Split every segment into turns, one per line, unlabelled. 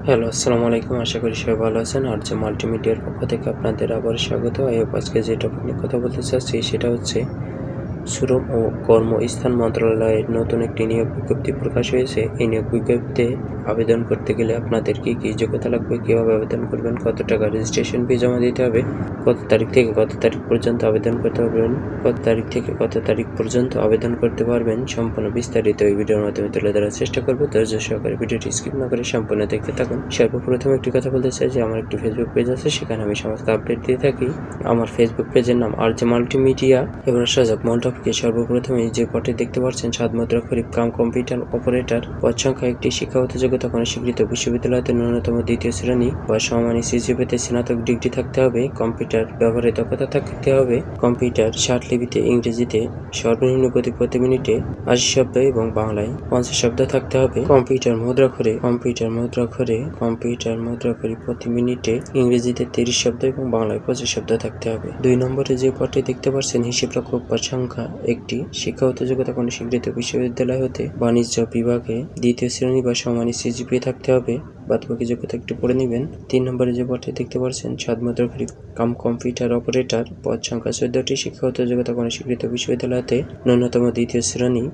Hello, আসসালামু আলাইকুম। আশা করি সবাই ভালো আছেন। আর যে মাল্টিমিডিয়ার পক্ষ থেকে আপনাদের আবার স্বাগত। আজকে যে টপিক নিয়ে কথা বলতে চাচ্ছি সেটা হচ্ছে শ্রম ও কর্মস্থান মন্ত্রণালয়ের নতুন একটি নিয়োগ বিজ্ঞপ্তি প্রকাশ হয়েছে। এই নিয়োগ বিজ্ঞপ্তিতে আবেদন করতে গেলে আপনাদের কি যোগ্যতা লাগবে, কিভাবে আবেদন করবেন, কত টাকা রেজিস্ট্রেশন ফি জমা দিতে হবে, কত তারিখ থেকে কত তারিখ পর্যন্ত আবেদন করতে পারবেন, কত তারিখ থেকে কত তারিখ পর্যন্ত আবেদন করতে পারবেন, সম্পূর্ণ বিস্তারিত এই ভিডিওর মাধ্যমে তুলে ধরার চেষ্টা করব। ধৈর্য সহকারে ভিডিওটি স্কিপ না করে সম্পূর্ণ দেখতে থাকুন। সর্বপ্রথম একটি কথা বলতে চাই যে আমার একটি ফেসবুক পেজ আছে, সেখানে আমি সমস্ত আপডেট দিয়ে থাকি। আমার ফেসবুক পেজের নাম আর যে মাল্টিমিডিয়া। এবার আসা যাক মূল টপিকে। সর্বপ্রথমে যে পটে দেখতে পাচ্ছেন সাত মুদ্রা খরিফ কাম কম্পিউটার অপারেটর পদ সংখ্যা একটি। শিক্ষাগত যোগ্যতা কোনো স্বীকৃত বিশ্ববিদ্যালয়তে ন্যূনতম দ্বিতীয় শ্রেণী বা সমমানের সিজিপিএতে স্নাতক ডিগ্রি থাকতে হবে। কম্পিউটার ব্যবহারে দক্ষতা থাকতে হবে। কম্পিউটার 60 লিপিতে, ইংরেজিতে সর্বনিম্ন গতি প্রতি মিনিটে 80 শব্দ এবং বাংলায় 50 শব্দ থাকতে হবে। কম্পিউটার মুদ্রা করে প্রতি মিনিটে ইংরেজিতে 30 শব্দ এবং বাংলায় 25 শব্দ থাকতে হবে। 2 নম্বরে যে পদটি দেখতে পাচ্ছেন হিসাব রক্ষক পদ সংখ্যা একটি। শিক্ষাগত যোগ্যতা কোনো স্বীকৃত বিশ্ববিদ্যালয় হতে বাণিজ্য বিভাগে দ্বিতীয় শ্রেণী বা সমমানের সিজিপিএ থাকতে হবে। বাদবাকি যোগ্যতা একটু পড়ে নেবেন। 3 নম্বরে যে পদটি দেখতে পাচ্ছেন সাত মুদ্রা খরিফ কাম কম্পিউটার অপারেটর পদ সংখ্যা 14টি। শিক্ষাগত যোগ্যতা কোনো স্বীকৃত বিশ্ববিদ্যালয়তে ন্যূনতম দ্বিতীয় শ্রেণী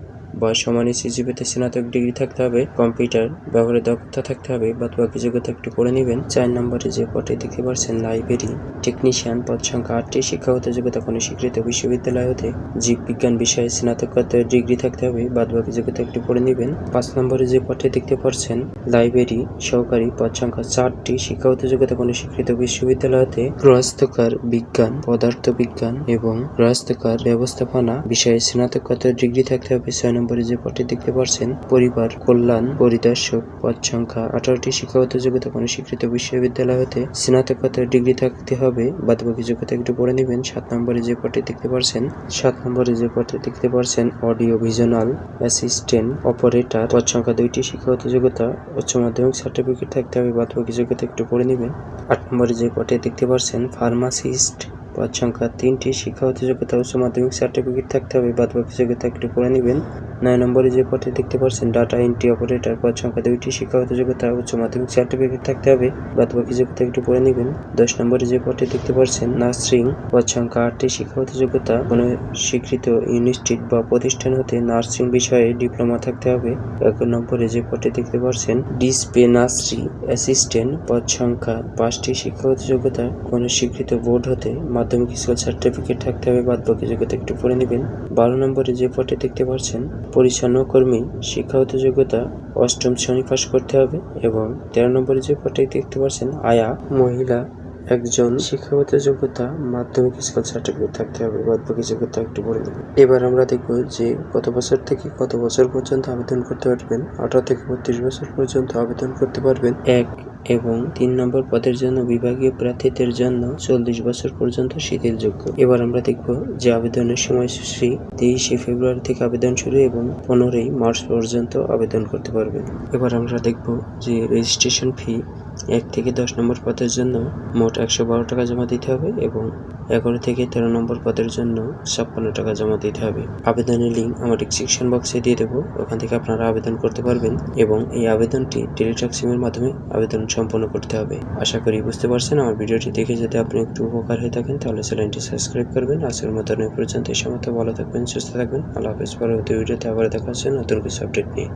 বা সমানের সিজিপিএতে স্নাতক ডিগ্রি থাকতে হবে। কম্পিউটার ব্যবহারে দক্ষতা থাকতে হবে। বাদবাকি যোগ্যতা একটু পড়ে নেবেন। 4 নম্বরে যে পদটি দেখতে পাচ্ছেন লাইব্রেরি টেকনিশিয়ান পদ সংখ্যা 8টি। শিক্ষাগত যোগ্যতা কোনো স্বীকৃত বিশ্ববিদ্যালয় হতে জীববিজ্ঞান বিষয়ে স্নাতকোত্তর ডিগ্রি থাকতে হবে। বাদবাকি যোগ্যতা একটু পড়ে নেবেন। 5 নম্বরে যে পদটি দেখতে পাচ্ছেন লাইব্রেরি সহকারী পদ সংখ্যা 4টি। শিক্ষাগত যোগ্যতা কোনো স্বীকৃত বিশ্ববিদ্যালয় হতে গৃহস্থকার বিজ্ঞান, পদার্থ বিজ্ঞান এবং গৃহস্থকার ব্যবস্থাপনা বিষয়ে স্নাতকোত্তর ডিগ্রি থাকতে হবে। 6 নম্বরে যে পদটি দেখতে পাচ্ছেন পরিবার কল্যাণ পরিদর্শক পদ সংখ্যা 18টি। শিক্ষাগত যোগ্যতা কোনো স্বীকৃত বিশ্ববিদ্যালয় হতে স্নাতকোত্তর ডিগ্রি থাকতে হবে। বাদবাকি যোগ্যতা একটু পড়ে নেবেন। 7 নম্বরে যে পদটি দেখতে পাচ্ছেন অডিও ভিজুয়াল অ্যাসিস্ট্যান্ট অপারেটর পদ সংখ্যা 2টি। শিক্ষাগত যোগ্যতা উচ্চ মাধ্যমিক সার্টিফিকেট থাকতে হবে। বাদবাকি যোগ্যতা একটু পড়ে নেবেন। 8 নম্বরে যে পদটি দেখতে পাচ্ছেন ফার্মাসিস্ট পদ সংখ্যা 3টি। শিক্ষাগত যোগ্যতা উচ্চ মাধ্যমিক সার্টিফিকেট থাকতে হবে। বাদবাকি যোগ্যতা একটু পড়ে নেবেন। 9 নম্বরে যে পদটি দেখতে পাচ্ছেন ডাটা এন্ট্রি অপারেটর পদ সংখ্যা 2টি। শিক্ষাগত যোগ্যতা উচ্চ মাধ্যমিক সার্টিফিকেট থাকতে হবে। বাদবাকি যোগ্যতা একটু পড়ে নেবেন। 10 নম্বরে যে পদটি দেখতে পাচ্ছেন নার্সিং পদ সংখ্যা 8টি। শিক্ষাগত যোগ্যতা কোনো স্বীকৃত ইনস্টিটিউট বা প্রতিষ্ঠান হতে নার্সিং বিষয়ে ডিপ্লোমা থাকতে হবে। 11 নম্বরে যে পদটি দেখতে পাচ্ছেন ডিসপেন্সারি অ্যাসিস্ট্যান্ট পদ সংখ্যা 5টি। শিক্ষাগত যোগ্যতা কোনো স্বীকৃত বোর্ড হতে মাধ্যমিক স্কুল সার্টিফিকেট থাকতে হবে। বাদবাকি যোগ্যতা একটু পড়ে নেবেন। 12 নম্বরে যে পদটি দেখতে পাচ্ছেন পরিচ্ছন্ন কর্মী। শিক্ষাগত যোগ্যতা 8ম শ্রেণী পাস করতে হবে। এবং 13 নম্বরে যে পদটি দেখতে পাচ্ছেন আয়া মহিলা একজন। শিক্ষাগত যোগ্যতা মাধ্যমিক স্কুল সার্টিফিকেট থাকতে হবে। বাদবাকি যোগ্যতা একটু পড়ে নেবেন। এবার আমরা দেখব যে কত বছর থেকে কত বছর পর্যন্ত আবেদন করতে পারবেন। 18 থেকে 32 বছর পর্যন্ত আবেদন করতে পারবেন। 1 এবং 3 নম্বর পদের জন্য বিভাগীয় প্রার্থীদের জন্য 40 বছর পর্যন্ত শিথিলযোগ্য। এবার আমরা দেখব যে আবেদনের সময়সূচি 23 ফেব্রুয়ারি থেকে আবেদন শুরু এবং 15 মার্চ পর্যন্ত আবেদন করতে পারবেন। এবার আমরা দেখব যে রেজিস্ট্রেশন ফি 1 থেকে 10 নম্বর পদের জন্য মোট 112 টাকা জমা দিতে হবে এবং 11 থেকে 13 নম্বর পদের জন্য 56 টাকা জমা দিতে হবে। আবেদনের লিঙ্ক আমার ডিসক্রিপশন বক্সে দিয়ে দেবো, ওখান থেকে আপনারা আবেদন করতে পারবেন এবং এই আবেদনটি টেলিটক সিমের মাধ্যমে আবেদন সম্পন্ন করতে হবে। আশা করি বুঝতে পারছেন। আমার ভিডিওটি দেখে যদি আপনি একটু উপকার হয়ে থাকেন তাহলে চ্যানেলটি সাবস্ক্রাইব করবেন। আজকের মতো এই পর্যন্ত। এই সময় ভালো থাকবেন, সুস্থ থাকবেন। আল্লাহ হাফেজ। পরবর্তী ভিডিওতে আবার দেখা হচ্ছে নতুন কিছু আপডেট নিয়ে।